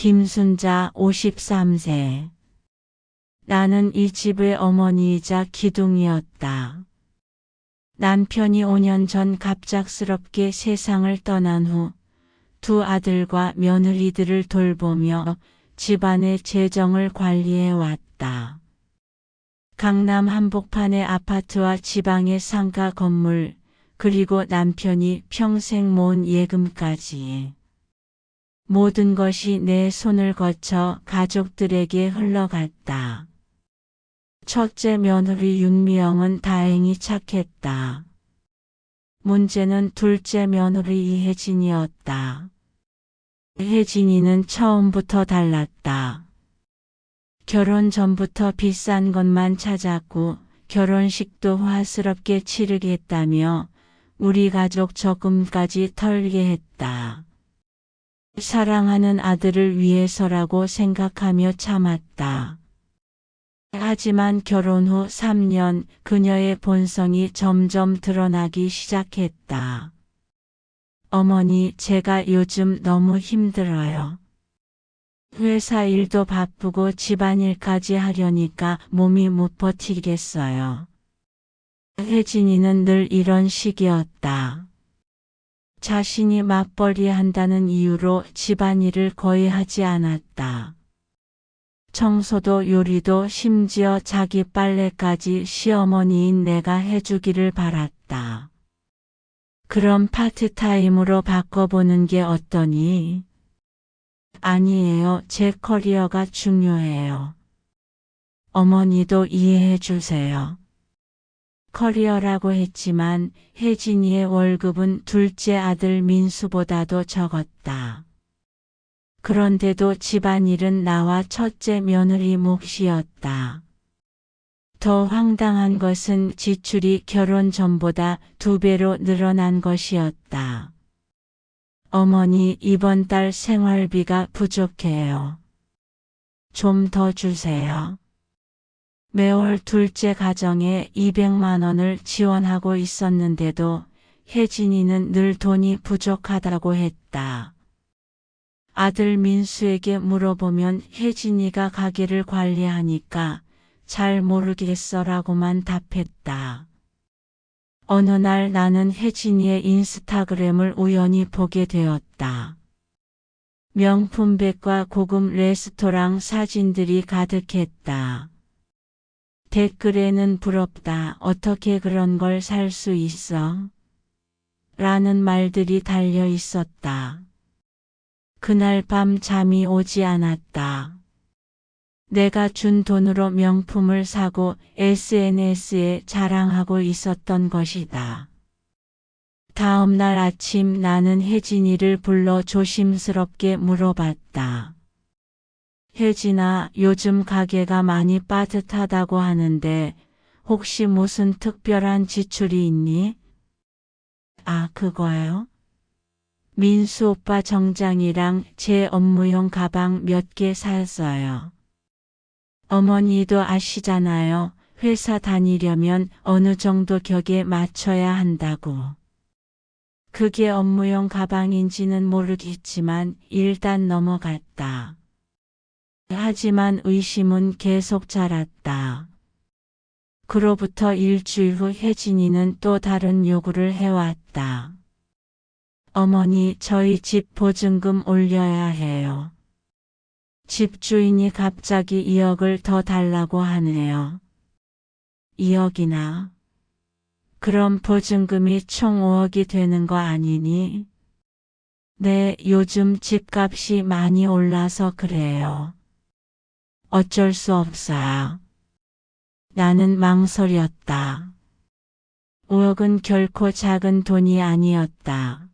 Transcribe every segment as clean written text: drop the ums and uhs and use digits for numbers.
김순자 53세. 나는 이 집의 어머니이자 기둥이었다. 남편이 5년 전 갑작스럽게 세상을 떠난 후 두 아들과 며느리들을 돌보며 집안의 재정을 관리해 왔다. 강남 한복판의 아파트와 지방의 상가 건물, 그리고 남편이 평생 모은 예금까지. 모든 것이 내 손을 거쳐 가족들에게 흘러갔다. 첫째 며느리 윤미영은 다행히 착했다. 문제는 둘째 며느리 이혜진이었다. 혜진이는 처음부터 달랐다. 결혼 전부터 비싼 것만 찾았고 결혼식도 화스럽게 치르겠다며 우리 가족 적금까지 털게 했다. 사랑하는 아들을 위해서라고 생각하며 참았다. 하지만 결혼 후 3년 그녀의 본성이 점점 드러나기 시작했다. 어머니, 제가 요즘 너무 힘들어요. 회사 일도 바쁘고 집안일까지 하려니까 몸이 못 버티겠어요. 혜진이는 늘 이런 식이었다. 자신이 맞벌이 한다는 이유로 집안일을 거의 하지 않았다. 청소도 요리도 심지어 자기 빨래까지 시어머니인 내가 해주기를 바랐다. 그럼 파트타임으로 바꿔보는 게 어떠니? 아니에요. 제 커리어가 중요해요. 어머니도 이해해 주세요. 커리어라고 했지만 혜진이의 월급은 둘째 아들 민수보다도 적었다. 그런데도 집안일은 나와 첫째 며느리 몫이었다. 더 황당한 것은 지출이 결혼 전보다 2배로 늘어난 것이었다. 어머니, 이번 달 생활비가 부족해요. 좀 더 주세요. 매월 둘째 가정에 200만 원을 지원하고 있었는데도 혜진이는 늘 돈이 부족하다고 했다. 아들 민수에게 물어보면 혜진이가 가게를 관리하니까 잘 모르겠어라고만 답했다. 어느 날 나는 혜진이의 인스타그램을 우연히 보게 되었다. 명품백과 고급 레스토랑 사진들이 가득했다. 댓글에는 부럽다. 어떻게 그런 걸 살 수 있어? 라는 말들이 달려 있었다. 그날 밤 잠이 오지 않았다. 내가 준 돈으로 명품을 사고 SNS에 자랑하고 있었던 것이다. 다음 날 아침 나는 혜진이를 불러 조심스럽게 물어봤다. 혜진아, 요즘 가게가 많이 빠듯하다고 하는데 혹시 무슨 특별한 지출이 있니? 아, 그거요? 민수 오빠 정장이랑 제 업무용 가방 몇 개 샀어요. 어머니도 아시잖아요. 회사 다니려면 어느 정도 격에 맞춰야 한다고. 그게 업무용 가방인지는 모르겠지만 일단 넘어갔다. 하지만 의심은 계속 자랐다. 그로부터 일주일 후 혜진이는 또 다른 요구를 해왔다. 어머니, 저희 집 보증금 올려야 해요. 집주인이 갑자기 2억을 더 달라고 하네요. 2억이나? 그럼 보증금이 총 5억이 되는 거 아니니? 네, 요즘 집값이 많이 올라서 그래요. 어쩔 수 없어요. 나는 망설였다. 5억은 결코 작은 돈이 아니었다.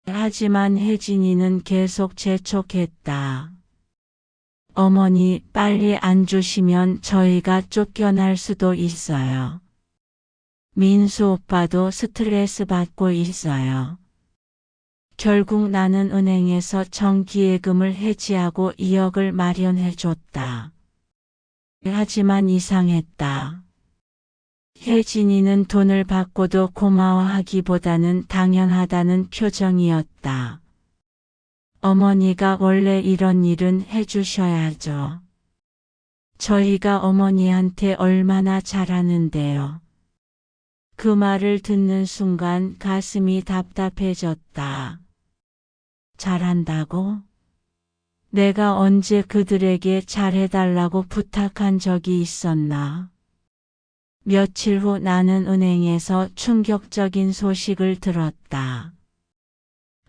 하지만 혜진이는 계속 재촉했다. 어머니, 빨리 안 주시면 저희가 쫓겨날 수도 있어요. 민수 오빠도 스트레스 받고 있어요. 결국 나는 은행에서 정기예금을 해지하고 2억을 마련해줬다. 하지만 이상했다. 혜진이는 돈을 받고도 고마워하기보다는 당연하다는 표정이었다. 어머니가 원래 이런 일은 해주셔야죠. 저희가 어머니한테 얼마나 잘하는데요. 그 말을 듣는 순간 가슴이 답답해졌다. 잘한다고? 내가 언제 그들에게 잘해달라고 부탁한 적이 있었나? 며칠 후 나는 은행에서 충격적인 소식을 들었다.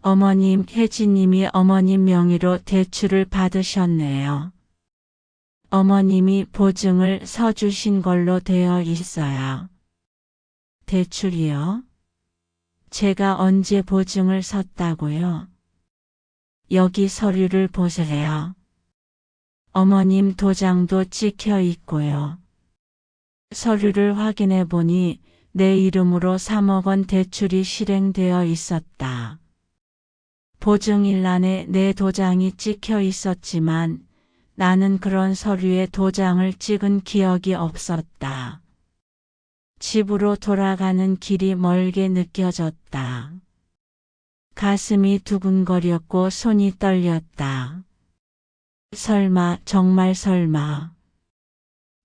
어머님, 혜진님이 어머님 명의로 대출을 받으셨네요. 어머님이 보증을 서주신 걸로 되어 있어요. 대출이요? 제가 언제 보증을 섰다고요? 여기 서류를 보세요. 어머님 도장도 찍혀 있고요. 서류를 확인해 보니 내 이름으로 3억 원 대출이 실행되어 있었다. 보증일란에 내 도장이 찍혀 있었지만 나는 그런 서류에 도장을 찍은 기억이 없었다. 집으로 돌아가는 길이 멀게 느껴졌다. 가슴이 두근거렸고 손이 떨렸다. 설마, 정말 설마.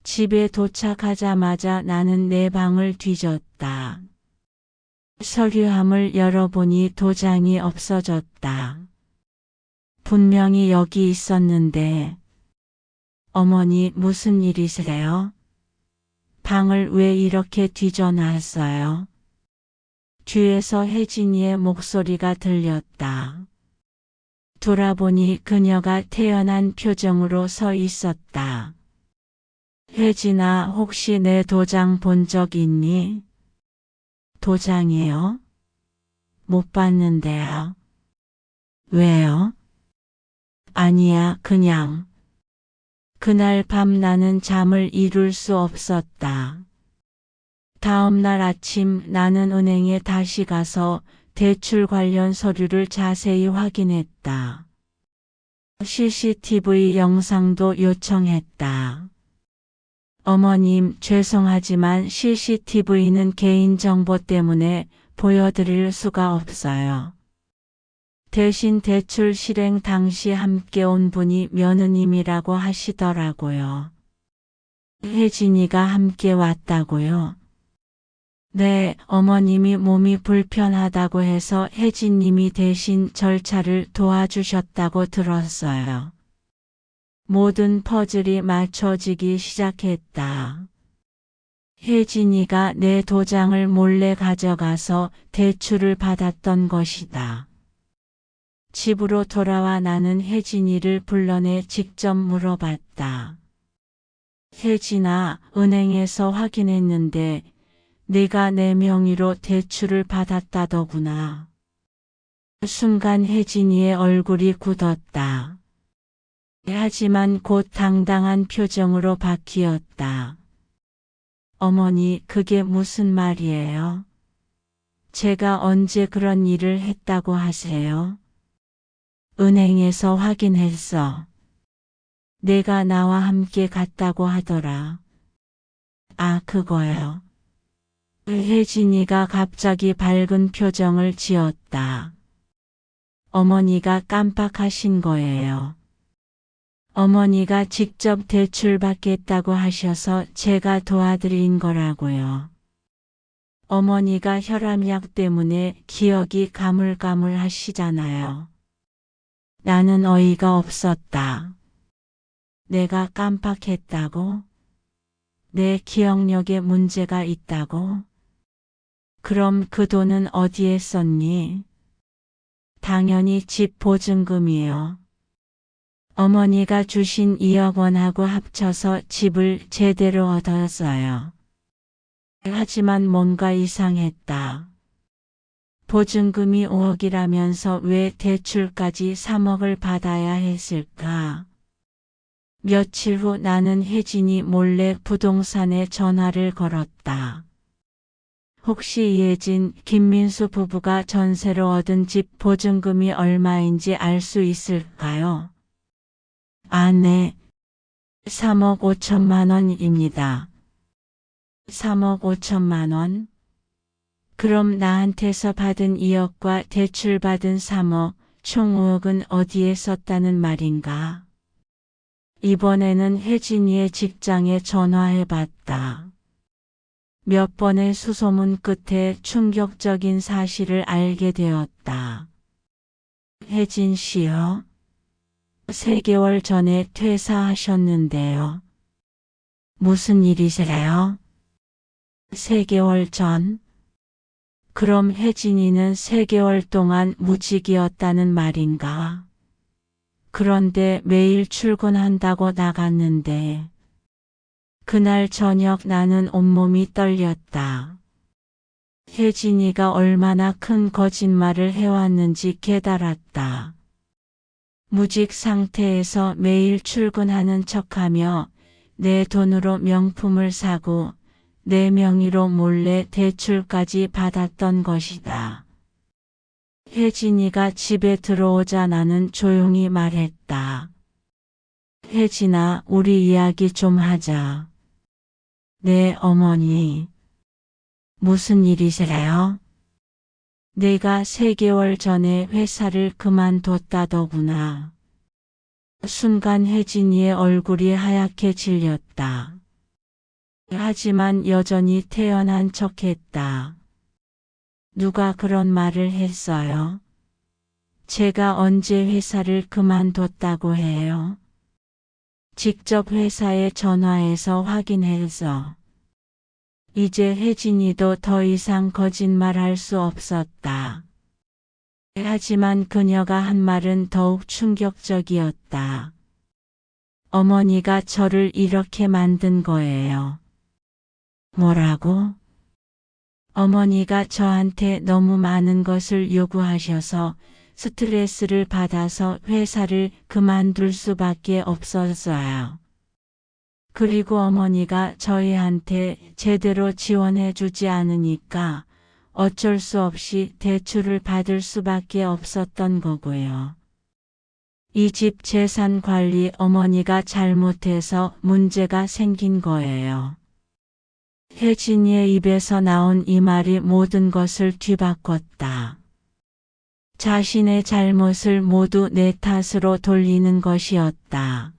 집에 도착하자마자 나는 내 방을 뒤졌다. 서류함을 열어보니 도장이 없어졌다. 분명히 여기 있었는데. 어머니, 무슨 일이세요? 방을 왜 이렇게 뒤져놨어요? 뒤에서 혜진이의 목소리가 들렸다. 돌아보니 그녀가 태연한 표정으로 서 있었다. 혜진아, 혹시 내 도장 본 적 있니? 도장이요? 못 봤는데요. 왜요? 아니야, 그냥. 그날 밤 나는 잠을 이룰 수 없었다. 다음 날 아침 나는 은행에 다시 가서 대출 관련 서류를 자세히 확인했다. CCTV 영상도 요청했다. 어머님, 죄송하지만 CCTV는 개인정보 때문에 보여드릴 수가 없어요. 대신 대출 실행 당시 함께 온 분이 며느님이라고 하시더라고요. 혜진이가 함께 왔다고요? 네, 어머님이 몸이 불편하다고 해서 혜진님이 대신 절차를 도와주셨다고 들었어요. 모든 퍼즐이 맞춰지기 시작했다. 혜진이가 내 도장을 몰래 가져가서 대출을 받았던 것이다. 집으로 돌아와 나는 혜진이를 불러내 직접 물어봤다. 혜진아, 은행에서 확인했는데 네가 내 명의로 대출을 받았다더구나. 순간 혜진이의 얼굴이 굳었다. 하지만 곧 당당한 표정으로 바뀌었다. 어머니, 그게 무슨 말이에요? 제가 언제 그런 일을 했다고 하세요? 은행에서 확인했어. 내가 나와 함께 갔다고 하더라. 아, 그거요. 혜진이가 갑자기 밝은 표정을 지었다. 어머니가 깜빡하신 거예요. 어머니가 직접 대출 받겠다고 하셔서 제가 도와드린 거라고요. 어머니가 혈압약 때문에 기억이 가물가물하시잖아요. 나는 어이가 없었다. 내가 깜빡했다고? 내 기억력에 문제가 있다고? 그럼 그 돈은 어디에 썼니? 당연히 집 보증금이요. 어머니가 주신 2억 원하고 합쳐서 집을 제대로 얻었어요. 하지만 뭔가 이상했다. 보증금이 5억이라면서 왜 대출까지 3억을 받아야 했을까? 며칠 후 나는 혜진이 몰래 부동산에 전화를 걸었다. 혹시 이혜진, 김민수 부부가 전세로 얻은 집 보증금이 얼마인지 알 수 있을까요? 아, 네. 3억 5천만 원입니다. 3억 5천만 원? 그럼 나한테서 받은 2억과 대출받은 3억, 총 5억은 어디에 썼다는 말인가? 이번에는 혜진이의 직장에 전화해봤다. 몇 번의 수소문 끝에 충격적인 사실을 알게 되었다. 혜진 씨요? 3개월 전에 퇴사하셨는데요. 무슨 일이세요? 3개월 전? 그럼 혜진이는 3개월 동안 무직이었다는 말인가? 그런데 매일 출근한다고 나갔는데 그날 저녁 나는 온몸이 떨렸다. 혜진이가 얼마나 큰 거짓말을 해왔는지 깨달았다. 무직 상태에서 매일 출근하는 척하며 내 돈으로 명품을 사고 내 명의로 몰래 대출까지 받았던 것이다. 혜진이가 집에 들어오자 나는 조용히 말했다. 혜진아, 우리 이야기 좀 하자. 네, 어머니. 무슨 일이세요? 내가 3개월 전에 회사를 그만뒀다더구나. 순간 혜진이의 얼굴이 하얗게 질렸다. 하지만 여전히 태연한 척했다. 누가 그런 말을 했어요? 제가 언제 회사를 그만뒀다고 해요? 직접 회사에 전화해서 확인해서. 이제 혜진이도 더 이상 거짓말할 수 없었다. 하지만 그녀가 한 말은 더욱 충격적이었다. 어머니가 저를 이렇게 만든 거예요. 뭐라고? 어머니가 저한테 너무 많은 것을 요구하셔서 스트레스를 받아서 회사를 그만둘 수밖에 없었어요. 그리고 어머니가 저희한테 제대로 지원해 주지 않으니까 어쩔 수 없이 대출을 받을 수밖에 없었던 거고요. 이 집 재산 관리 어머니가 잘못해서 문제가 생긴 거예요. 혜진이의 입에서 나온 이 말이 모든 것을 뒤바꿨다. 자신의 잘못을 모두 내 탓으로 돌리는 것이었다.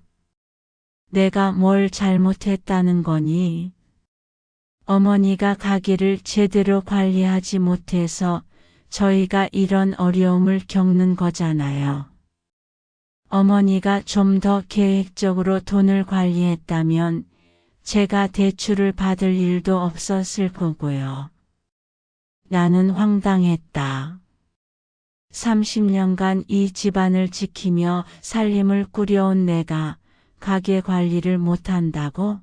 내가 뭘 잘못했다는 거니? 어머니가 가게를 제대로 관리하지 못해서 저희가 이런 어려움을 겪는 거잖아요. 어머니가 좀 더 계획적으로 돈을 관리했다면 제가 대출을 받을 일도 없었을 거고요. 나는 황당했다. 30년간 이 집안을 지키며 살림을 꾸려온 내가 가게 관리를 못한다고?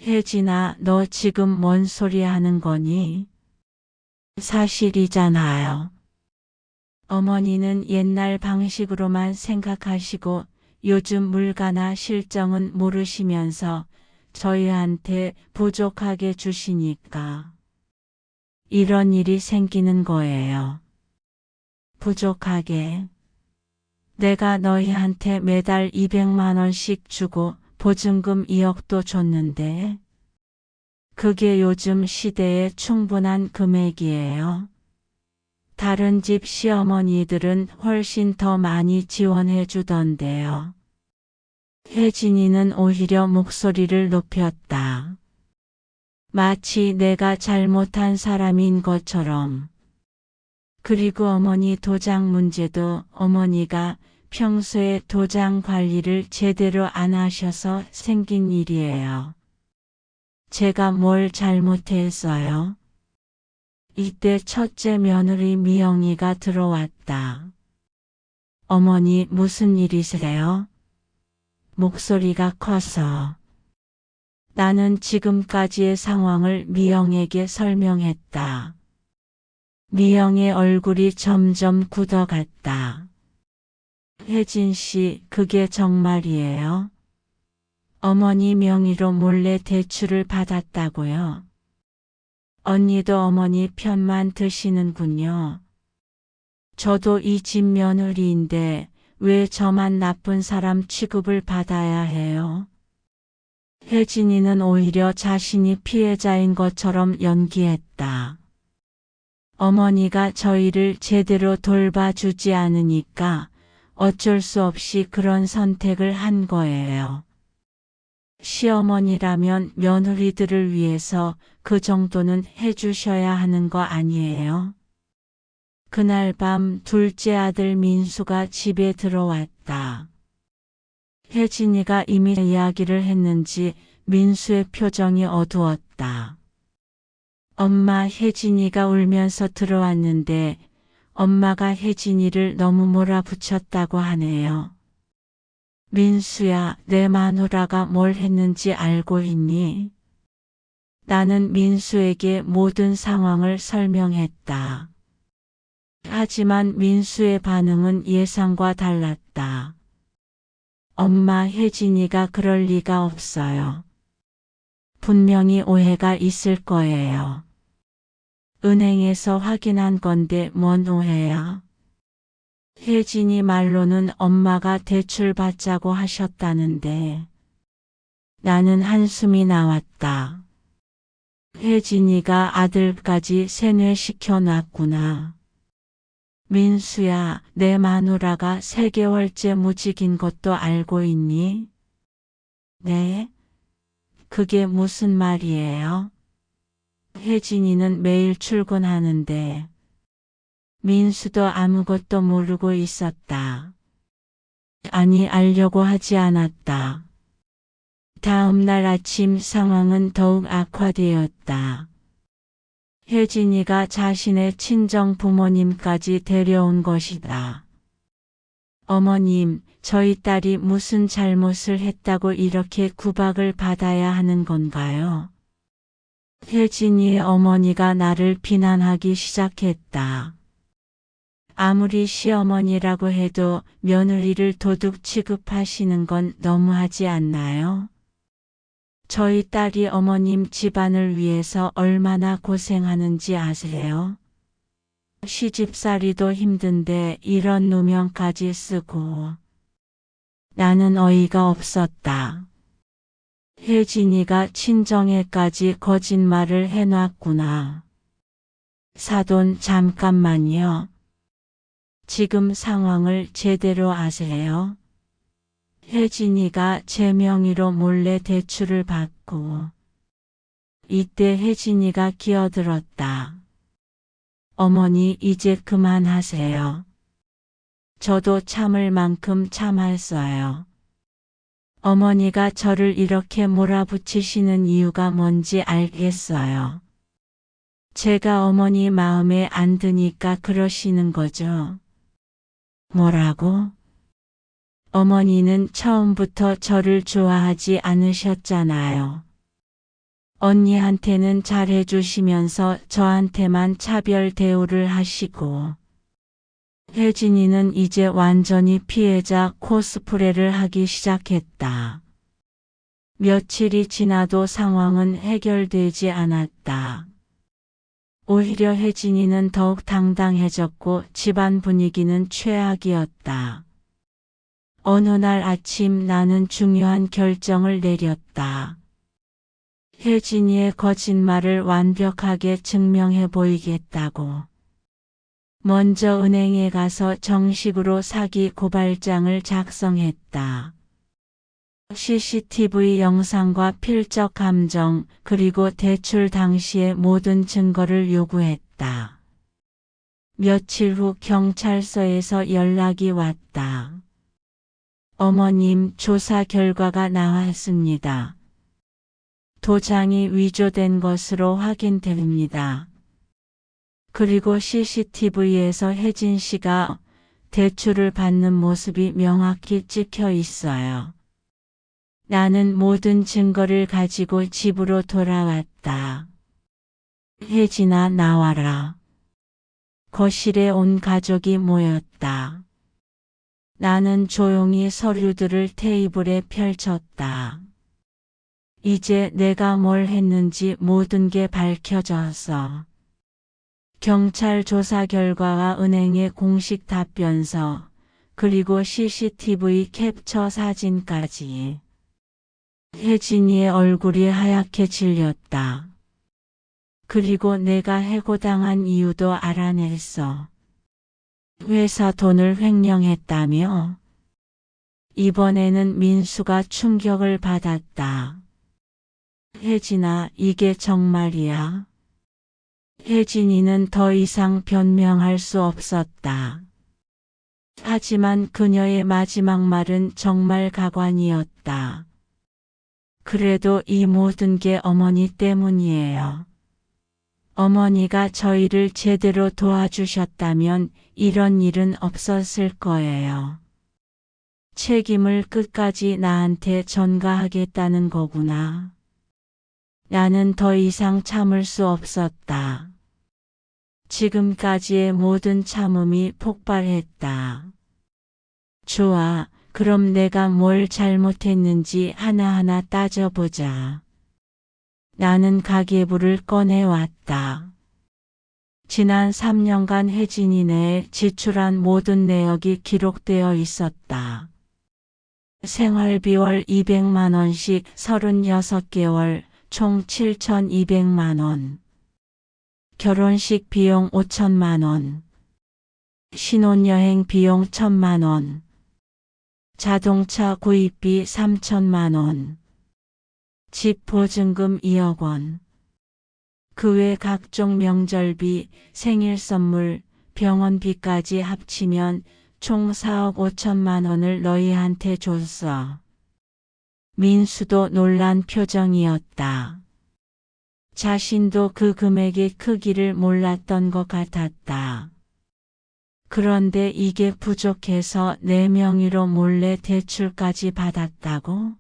혜진아, 너 지금 뭔 소리 하는 거니? 사실이잖아요. 어머니는 옛날 방식으로만 생각하시고 요즘 물가나 실정은 모르시면서 저희한테 부족하게 주시니까 이런 일이 생기는 거예요. 부족하게. 내가 너희한테 매달 200만 원씩 주고 보증금 2억도 줬는데 그게 요즘 시대에 충분한 금액이에요. 다른 집 시어머니들은 훨씬 더 많이 지원해 주던데요. 혜진이는 오히려 목소리를 높였다. 마치 내가 잘못한 사람인 것처럼. 그리고 어머니 도장 문제도 어머니가 평소에 도장 관리를 제대로 안 하셔서 생긴 일이에요. 제가 뭘 잘못했어요? 이때 첫째 며느리 미영이가 들어왔다. 어머니 무슨 일이세요? 목소리가 커서. 나는 지금까지의 상황을 미영에게 설명했다. 미영의 얼굴이 점점 굳어갔다. 혜진 씨, 그게 정말이에요? 어머니 명의로 몰래 대출을 받았다고요? 언니도 어머니 편만 드시는군요. 저도 이 집 며느리인데 왜 저만 나쁜 사람 취급을 받아야 해요? 혜진이는 오히려 자신이 피해자인 것처럼 연기했다. 어머니가 저희를 제대로 돌봐주지 않으니까 어쩔 수 없이 그런 선택을 한 거예요. 시어머니라면 며느리들을 위해서 그 정도는 해주셔야 하는 거 아니에요? 그날 밤 둘째 아들 민수가 집에 들어왔다. 혜진이가 이미 이야기를 했는지 민수의 표정이 어두웠다. 엄마, 혜진이가 울면서 들어왔는데 엄마가 혜진이를 너무 몰아붙였다고 하네요. 민수야, 내 마누라가 뭘 했는지 알고 있니? 나는 민수에게 모든 상황을 설명했다. 하지만 민수의 반응은 예상과 달랐다. 엄마, 혜진이가 그럴 리가 없어요. 분명히 오해가 있을 거예요. 은행에서 확인한 건데 뭔 오해야? 혜진이 말로는 엄마가 대출 받자고 하셨다는데. 나는 한숨이 나왔다. 혜진이가 아들까지 세뇌시켜 놨구나. 민수야, 내 마누라가 3개월째 무직인 것도 알고 있니? 네? 그게 무슨 말이에요? 혜진이는 매일 출근하는데 민수도 아무것도 모르고 있었다. 아니, 알려고 하지 않았다. 다음 날 아침 상황은 더욱 악화되었다. 혜진이가 자신의 친정 부모님까지 데려온 것이다. 어머님, 저희 딸이 무슨 잘못을 했다고 이렇게 구박을 받아야 하는 건가요? 혜진이의 어머니가 나를 비난하기 시작했다. 아무리 시어머니라고 해도 며느리를 도둑 취급하시는 건 너무하지 않나요? 저희 딸이 어머님 집안을 위해서 얼마나 고생하는지 아세요? 시집살이도 힘든데 이런 누명까지 쓰고. 나는 어이가 없었다. 혜진이가 친정에까지 거짓말을 해놨구나. 사돈, 잠깐만요. 지금 상황을 제대로 아세요? 혜진이가 제 명의로 몰래 대출을 받고. 이때 혜진이가 끼어들었다. 어머니, 이제 그만하세요. 저도 참을 만큼 참았어요. 어머니가 저를 이렇게 몰아붙이시는 이유가 뭔지 알겠어요. 제가 어머니 마음에 안 드니까 그러시는 거죠. 뭐라고? 어머니는 처음부터 저를 좋아하지 않으셨잖아요. 언니한테는 잘해주시면서 저한테만 차별 대우를 하시고. 혜진이는 이제 완전히 피해자 코스프레를 하기 시작했다. 며칠이 지나도 상황은 해결되지 않았다. 오히려 혜진이는 더욱 당당해졌고 집안 분위기는 최악이었다. 어느 날 아침 나는 중요한 결정을 내렸다. 혜진이의 거짓말을 완벽하게 증명해 보이겠다고. 먼저 은행에 가서 정식으로 사기 고발장을 작성했다. CCTV 영상과 필적 감정 그리고 대출 당시의 모든 증거를 요구했다. 며칠 후 경찰서에서 연락이 왔다. 어머님, 조사 결과가 나왔습니다. 도장이 위조된 것으로 확인됩니다. 그리고 CCTV에서 혜진 씨가 대출을 받는 모습이 명확히 찍혀 있어요. 나는 모든 증거를 가지고 집으로 돌아왔다. 혜진아, 나와라. 거실에 온 가족이 모였다. 나는 조용히 서류들을 테이블에 펼쳤다. 이제 내가 뭘 했는지 모든 게 밝혀졌어. 경찰 조사 결과와 은행의 공식 답변서, 그리고 CCTV 캡처 사진까지. 혜진이의 얼굴이 하얗게 질렸다. 그리고 내가 해고당한 이유도 알아냈어. 회사 돈을 횡령했다며? 이번에는 민수가 충격을 받았다. 혜진아, 이게 정말이야? 혜진이는 더 이상 변명할 수 없었다. 하지만 그녀의 마지막 말은 정말 가관이었다. 그래도 이 모든 게 어머니 때문이에요. 어머니가 저희를 제대로 도와주셨다면 이런 일은 없었을 거예요. 책임을 끝까지 나한테 전가하겠다는 거구나. 나는 더 이상 참을 수 없었다. 지금까지의 모든 참음이 폭발했다. 좋아, 그럼 내가 뭘 잘못했는지 하나하나 따져보자. 나는 가계부를 꺼내왔다. 지난 3년간 혜진이 내에 지출한 모든 내역이 기록되어 있었다. 생활비 월 200만 원씩 36개월, 총 7,200만 원. 결혼식 비용 5천만 원. 신혼여행 비용 1,000만 원. 자동차 구입비 3천만 원. 집 보증금 2억 원. 그 외 각종 명절비, 생일 선물, 병원비까지 합치면 총 4억 5천만 원을 너희한테 줬어. 민수도 놀란 표정이었다. 자신도 그 금액의 크기를 몰랐던 것 같았다. 그런데 이게 부족해서 내 명의로 몰래 대출까지 받았다고?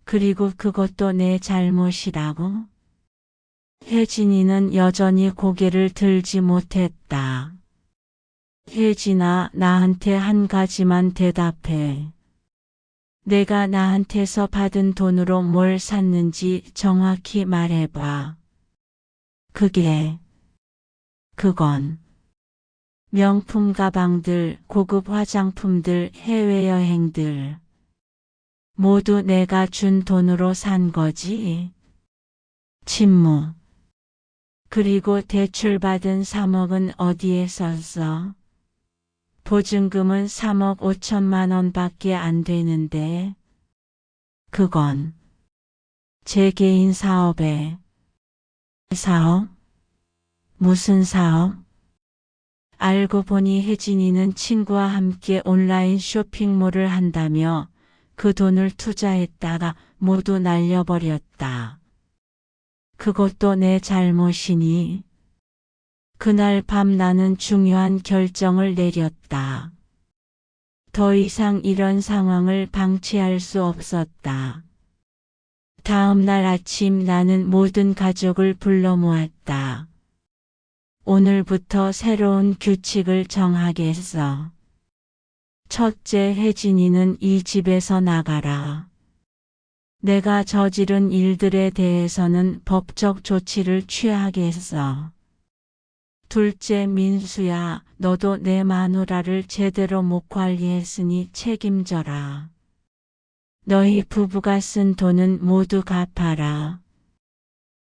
그리고 그것도 내 잘못이라고? 혜진이는 여전히 고개를 들지 못했다. 혜진아, 나한테 한 가지만 대답해. 내가 나한테서 받은 돈으로 뭘 샀는지 정확히 말해봐. 그건 명품 가방들, 고급 화장품들, 해외여행들. 모두 내가 준 돈으로 산 거지. 침묵. 그리고 대출받은 3억은 어디에 썼어? 보증금은 3억 5천만 원밖에 안 되는데. 그건 제 개인 사업에. 사업? 무슨 사업? 알고 보니 혜진이는 친구와 함께 온라인 쇼핑몰을 한다며 그 돈을 투자했다가 모두 날려버렸다. 그것도 내 잘못이니? 그날 밤 나는 중요한 결정을 내렸다. 더 이상 이런 상황을 방치할 수 없었다. 다음 날 아침 나는 모든 가족을 불러 모았다. 오늘부터 새로운 규칙을 정하겠어. 첫째, 혜진이는 이 집에서 나가라. 내가 저지른 일들에 대해서는 법적 조치를 취하겠어. 둘째, 민수야, 너도 내 마누라를 제대로 못 관리했으니 책임져라. 너희 부부가 쓴 돈은 모두 갚아라.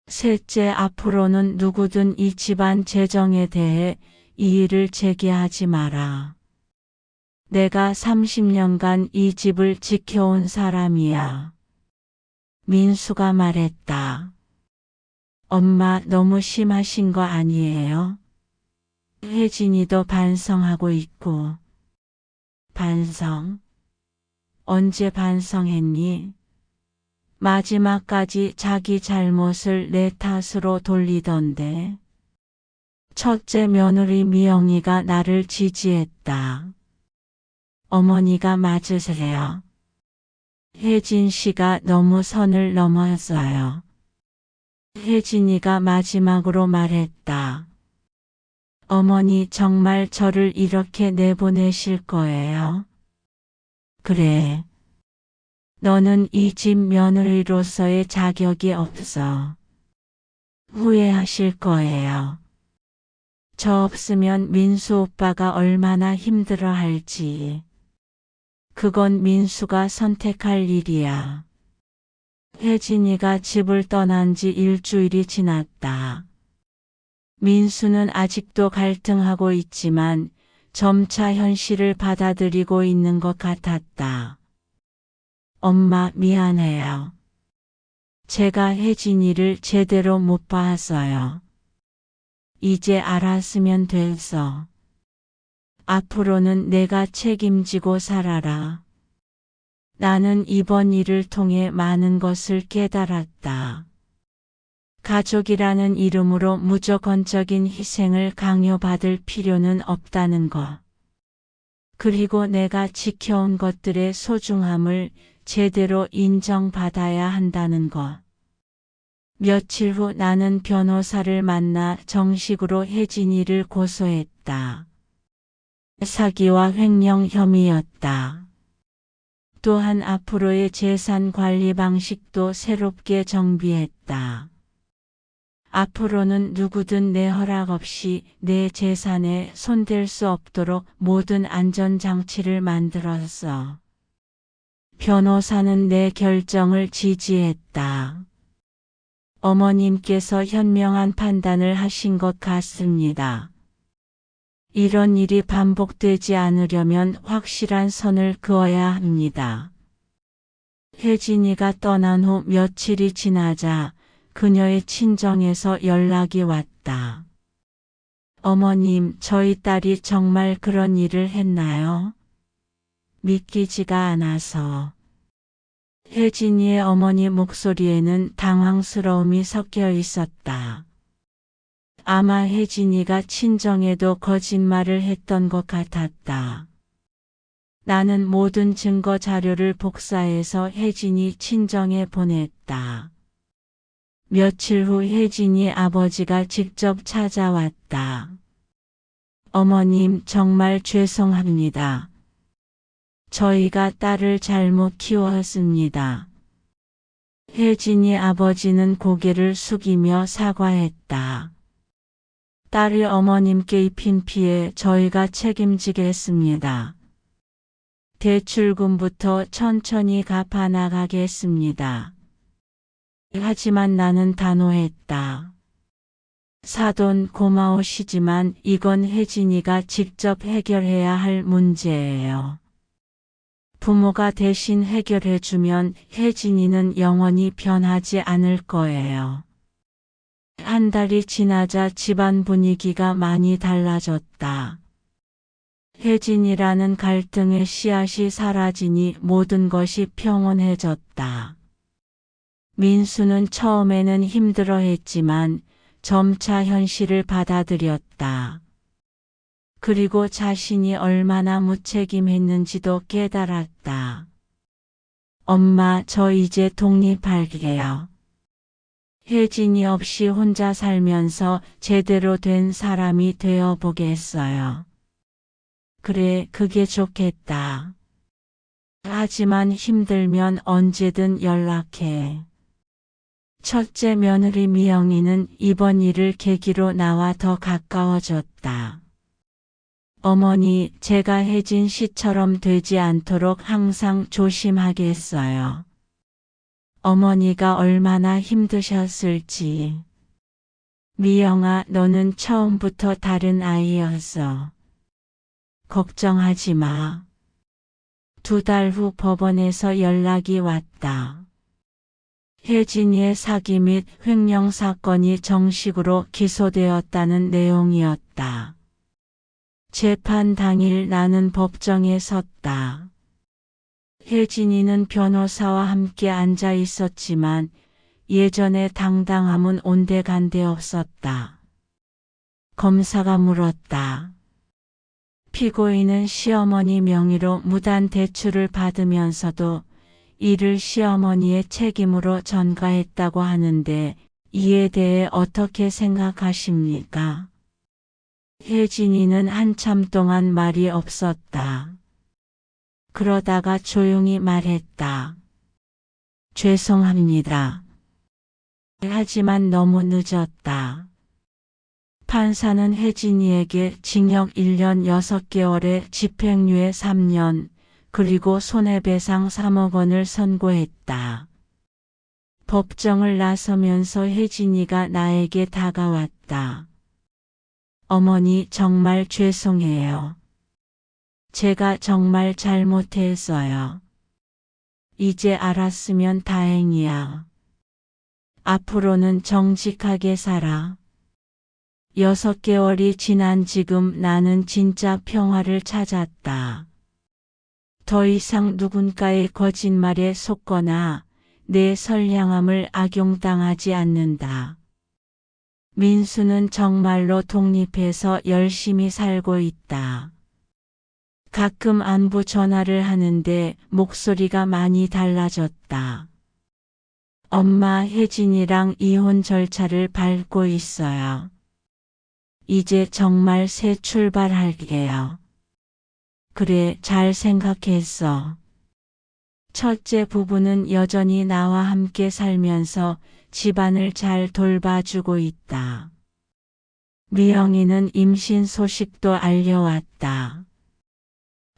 셋째, 앞으로는 누구든 이 집안 재정에 대해 이의를 제기하지 마라. 내가 30년간 이 집을 지켜온 사람이야. 민수가 말했다. 엄마, 너무 심하신 거 아니에요? 혜진이도 반성하고 있고. 반성? 언제 반성했니? 마지막까지 자기 잘못을 내 탓으로 돌리던데. 첫째 며느리 미영이가 나를 지지했다. 어머니가 맞으세요. 혜진 씨가 너무 선을 넘었어요. 혜진이가 마지막으로 말했다. 어머니 정말 저를 이렇게 내보내실 거예요? 그래. 너는 이 집 며느리로서의 자격이 없어. 후회하실 거예요. 저 없으면 민수 오빠가 얼마나 힘들어할지. 그건 민수가 선택할 일이야. 혜진이가 집을 떠난 지 일주일이 지났다. 민수는 아직도 갈등하고 있지만 점차 현실을 받아들이고 있는 것 같았다. 엄마 미안해요. 제가 혜진이를 제대로 못 봤어요. 이제 알았으면 됐어. 앞으로는 내가 책임지고 살아라. 나는 이번 일을 통해 많은 것을 깨달았다. 가족이라는 이름으로 무조건적인 희생을 강요받을 필요는 없다는 것. 그리고 내가 지켜온 것들의 소중함을 제대로 인정받아야 한다는 것. 며칠 후 나는 변호사를 만나 정식으로 혜진이를 고소했다. 사기와 횡령 혐의였다. 또한 앞으로의 재산 관리 방식도 새롭게 정비했다. 앞으로는 누구든 내 허락 없이 내 재산에 손댈 수 없도록 모든 안전장치를 만들었어. 변호사는 내 결정을 지지했다. 어머님께서 현명한 판단을 하신 것 같습니다. 이런 일이 반복되지 않으려면 확실한 선을 그어야 합니다. 혜진이가 떠난 후 며칠이 지나자 그녀의 친정에서 연락이 왔다. 어머님, 저희 딸이 정말 그런 일을 했나요? 믿기지가 않아서. 혜진이의 어머니 목소리에는 당황스러움이 섞여 있었다. 아마 혜진이가 친정에도 거짓말을 했던 것 같았다. 나는 모든 증거 자료를 복사해서 혜진이 친정에 보냈다. 며칠 후 혜진이 아버지가 직접 찾아왔다. 어머님, 정말 죄송합니다. 저희가 딸을 잘못 키웠습니다. 혜진이 아버지는 고개를 숙이며 사과했다. 딸이 어머님께 입힌 피해 저희가 책임지겠습니다. 대출금부터 천천히 갚아 나가겠습니다. 하지만 나는 단호했다. 사돈 고마우시지만 이건 혜진이가 직접 해결해야 할 문제예요. 부모가 대신 해결해주면 혜진이는 영원히 변하지 않을 거예요. 한 달이 지나자 집안 분위기가 많이 달라졌다. 혜진이라는 갈등의 씨앗이 사라지니 모든 것이 평온해졌다. 민수는 처음에는 힘들어했지만 점차 현실을 받아들였다. 그리고 자신이 얼마나 무책임했는지도 깨달았다. 엄마, 저 이제 독립할게요. 혜진이 없이 혼자 살면서 제대로 된 사람이 되어 보겠어요. 그래, 그게 좋겠다. 하지만 힘들면 언제든 연락해. 첫째 며느리 미영이는 이번 일을 계기로 나와 더 가까워졌다. 어머니, 제가 혜진 씨처럼 되지 않도록 항상 조심하겠어요. 어머니가 얼마나 힘드셨을지. 미영아, 너는 처음부터 다른 아이였어. 걱정하지 마. 2달 후 법원에서 연락이 왔다. 혜진이의 사기 및 횡령 사건이 정식으로 기소되었다는 내용이었다. 재판 당일 나는 법정에 섰다. 혜진이는 변호사와 함께 앉아 있었지만 예전의 당당함은 온데간데 없었다. 검사가 물었다. 피고인은 시어머니 명의로 무단 대출을 받으면서도 이를 시어머니의 책임으로 전가했다고 하는데 이에 대해 어떻게 생각하십니까? 혜진이는 한참 동안 말이 없었다. 그러다가 조용히 말했다. 죄송합니다. 하지만 너무 늦었다. 판사는 혜진이에게 징역 1년 6개월에 집행유예 3년, 그리고 손해배상 3억 원을 선고했다. 법정을 나서면서 혜진이가 나에게 다가왔다. 어머니 정말 죄송해요. 제가 정말 잘못했어요. 이제 알았으면 다행이야. 앞으로는 정직하게 살아. 6개월이 지난 지금 나는 진짜 평화를 찾았다. 더 이상 누군가의 거짓말에 속거나 내 선량함을 악용당하지 않는다. 민수는 정말로 독립해서 열심히 살고 있다. 가끔 안부 전화를 하는데 목소리가 많이 달라졌다. 엄마 혜진이랑 이혼 절차를 밟고 있어요. 이제 정말 새 출발할게요. 그래, 잘 생각했어. 첫째 부부는 여전히 나와 함께 살면서 집안을 잘 돌봐주고 있다. 미영이는 임신 소식도 알려왔다.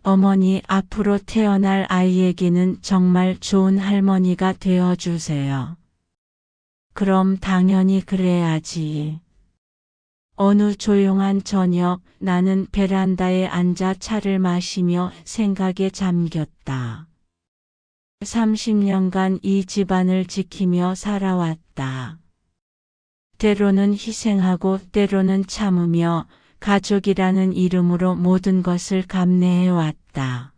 어머니, 앞으로 태어날 아이에게는 정말 좋은 할머니가 되어주세요. 그럼 당연히 그래야지. 어느 조용한 저녁 나는 베란다에 앉아 차를 마시며 생각에 잠겼다. 30년간 이 집안을 지키며 살아왔다. 때로는 희생하고 때로는 참으며 가족이라는 이름으로 모든 것을 감내해왔다.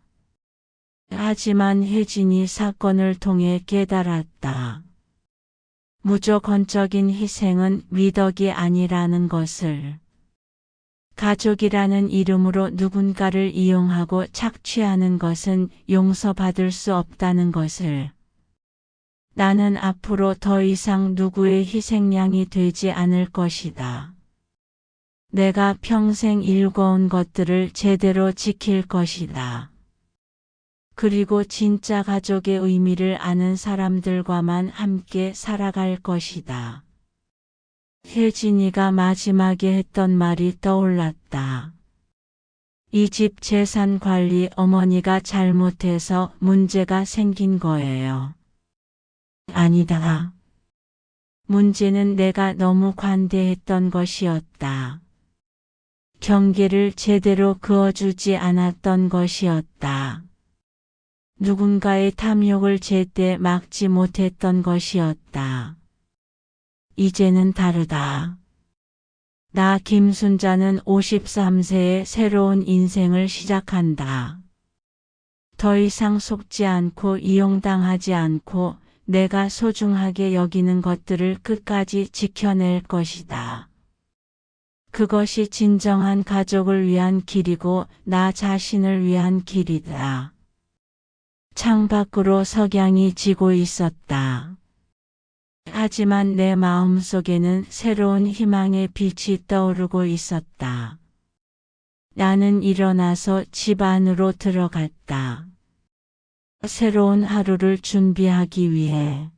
하지만 혜진이 사건을 통해 깨달았다. 무조건적인 희생은 미덕이 아니라는 것을. 가족이라는 이름으로 누군가를 이용하고 착취하는 것은 용서받을 수 없다는 것을. 나는 앞으로 더 이상 누구의 희생양이 되지 않을 것이다. 내가 평생 일궈온 것들을 제대로 지킬 것이다. 그리고 진짜 가족의 의미를 아는 사람들과만 함께 살아갈 것이다. 혜진이가 마지막에 했던 말이 떠올랐다. 이 집 재산 관리 어머니가 잘못해서 문제가 생긴 거예요. 아니다. 문제는 내가 너무 관대했던 것이었다. 경계를 제대로 그어주지 않았던 것이었다. 누군가의 탐욕을 제때 막지 못했던 것이었다. 이제는 다르다. 나 김순자는 53세에 새로운 인생을 시작한다. 더 이상 속지 않고 이용당하지 않고 내가 소중하게 여기는 것들을 끝까지 지켜낼 것이다. 그것이 진정한 가족을 위한 길이고 나 자신을 위한 길이다. 창밖으로 석양이 지고 있었다. 하지만 내 마음속에는 새로운 희망의 빛이 떠오르고 있었다. 나는 일어나서 집 안으로 들어갔다. 새로운 하루를 준비하기 위해.